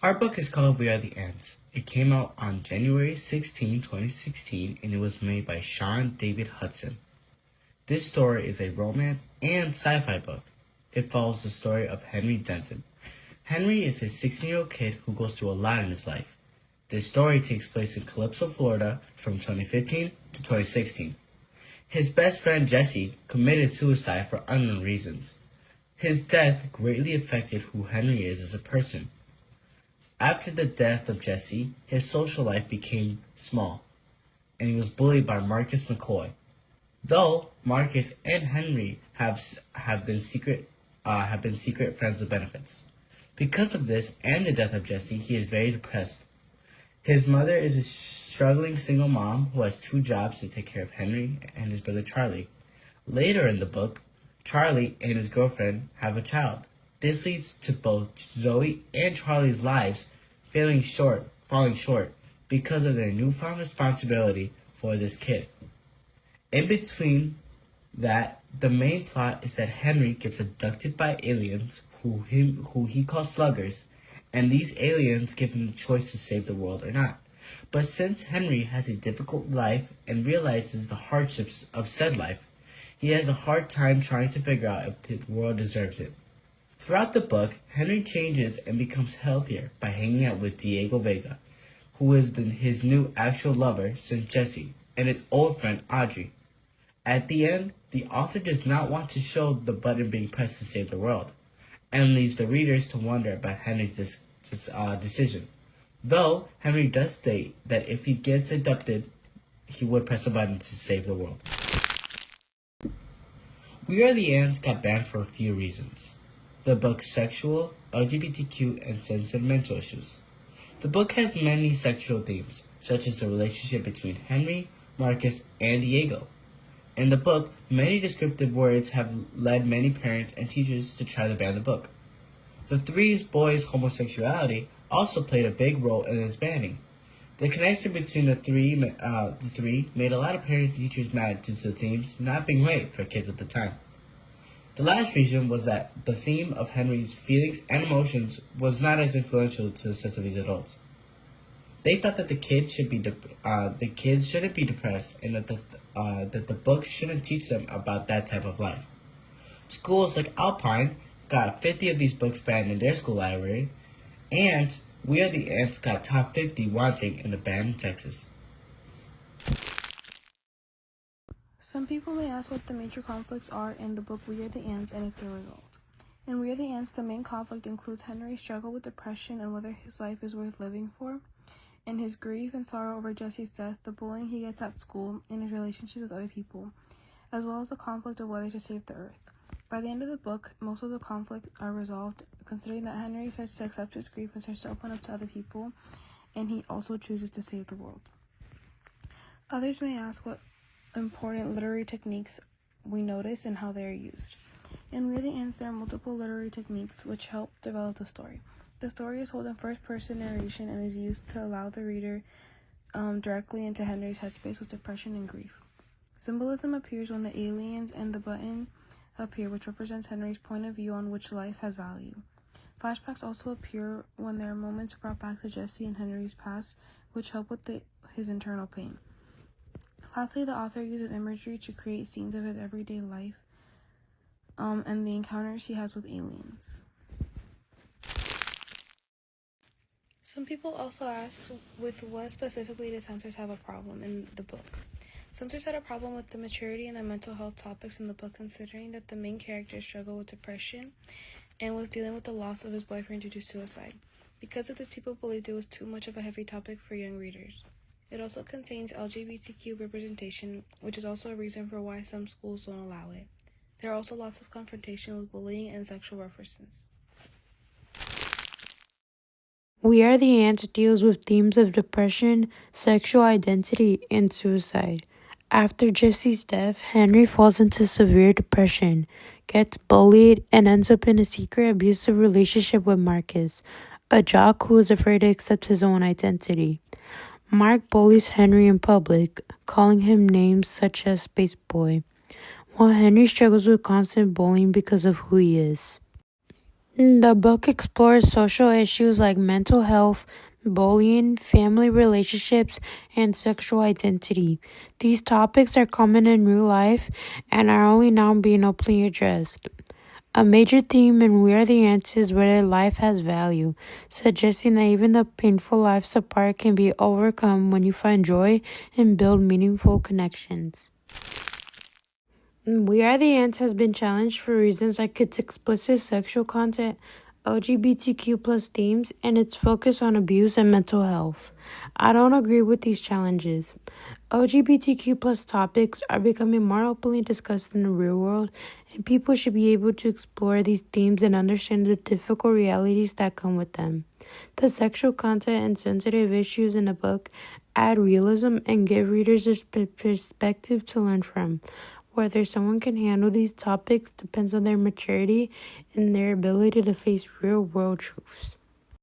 Our book is called We Are The Ants. It came out on January 16, 2016, and it was made by Sean David Hudson. This story is a romance and sci-fi book. It follows the story of Henry Denson. Henry is a 16-year-old kid who goes through a lot in his life. This story takes place in Calypso, Florida from 2015 to 2016. His best friend Jesse committed suicide for unknown reasons. His death greatly affected who Henry is as a person. After the death of Jesse, his social life became small, and he was bullied by Marcus McCoy. Though Marcus and Henry have been secret friends with benefits. Because of this and the death of Jesse, he is very depressed. His mother is a struggling single mom who has 2 jobs to take care of Henry and his brother Charlie. Later in the book, Charlie and his girlfriend have a child. This leads to both Zoe and Charlie's lives falling short because of their newfound responsibility for this kid. In between that, the main plot is that Henry gets abducted by aliens who he calls sluggers, and these aliens give him the choice to save the world or not. But since Henry has a difficult life and realizes the hardships of said life, he has a hard time trying to figure out if the world deserves it. Throughout the book, Henry changes and becomes healthier by hanging out with Diego Vega, who is his new actual lover since Jesse, and his old friend Audrey. At the end, the author does not want to show the button being pressed to save the world, and leaves the readers to wonder about Henry's decision. Though Henry does state that if he gets abducted, he would press a button to save the world. We Are The Ants got banned for a few reasons. The book's sexual, LGBTQ, and sensitive mental issues. The book has many sexual themes, such as the relationship between Henry, Marcus, and Diego. In the book, many descriptive words have led many parents and teachers to try to ban the book. The 3 boys' homosexuality also played a big role in its banning. The connection between the three made a lot of parents and teachers mad due to the themes not being right for kids at the time. The last reason was that the theme of Henry's feelings and emotions was not as influential to the sense of these adults. They thought that the kids shouldn't be depressed, and that the book shouldn't teach them about that type of life. Schools like Alpine got 50 of these books banned in their school library, and We Are The Ants got top 50 wanting in the ban in Texas. Some people may ask what the major conflicts are in the book We Are The Ants and if they're resolved. In We Are The Ants, the main conflict includes Henry's struggle with depression and whether his life is worth living for, and his grief and sorrow over Jesse's death, the bullying he gets at school, and his relationships with other people, as well as the conflict of whether to save the earth. By the end of the book, most of the conflicts are resolved, considering that Henry starts to accept his grief and starts to open up to other people, and he also chooses to save the world. Others may ask what important literary techniques we notice and how they are used. In We Are The Ants, there are multiple literary techniques which help develop the story. The story is told in first-person narration and is used to allow the reader directly into Henry's headspace with depression and grief. Symbolism appears when the aliens and the button appear, which represents Henry's point of view on which life has value. Flashbacks also appear when there are moments brought back to Jesse and Henry's past, which help with his internal pain. Lastly, the author uses imagery to create scenes of his everyday life and the encounters he has with aliens. Some people also ask with what specifically the censors have a problem in the book. Censors had a problem with the maturity and the mental health topics in the book, considering that the main character struggled with depression and was dealing with the loss of his boyfriend due to suicide. Because of this, people believed it was too much of a heavy topic for young readers. It also contains LGBTQ representation, which is also a reason for why some schools don't allow it. There are also lots of confrontation with bullying and sexual references. We Are The Ants deals with themes of depression, sexual identity, and suicide. After Jesse's death, Henry falls into severe depression, gets bullied, and ends up in a secret abusive relationship with Marcus, a jock who is afraid to accept his own identity. Mark bullies Henry in public, calling him names such as Space Boy, while Henry struggles with constant bullying because of who he is. The book explores social issues like mental health, bullying, family relationships, and sexual identity. These topics are common in real life and are only now being openly addressed. A major theme in We Are the Ants is whether life has value, suggesting that even the painful lives apart can be overcome when you find joy and build meaningful connections. We Are the Ants has been challenged for reasons like its explicit sexual content, LGBTQ plus themes, and its focus on abuse and mental health. I don't agree with these challenges. LGBTQ plus topics are becoming more openly discussed in the real world, and people should be able to explore these themes and understand the difficult realities that come with them. The sexual content and sensitive issues in the book add realism and give readers a perspective to learn from. Whether someone can handle these topics depends on their maturity and their ability to face real-world truths.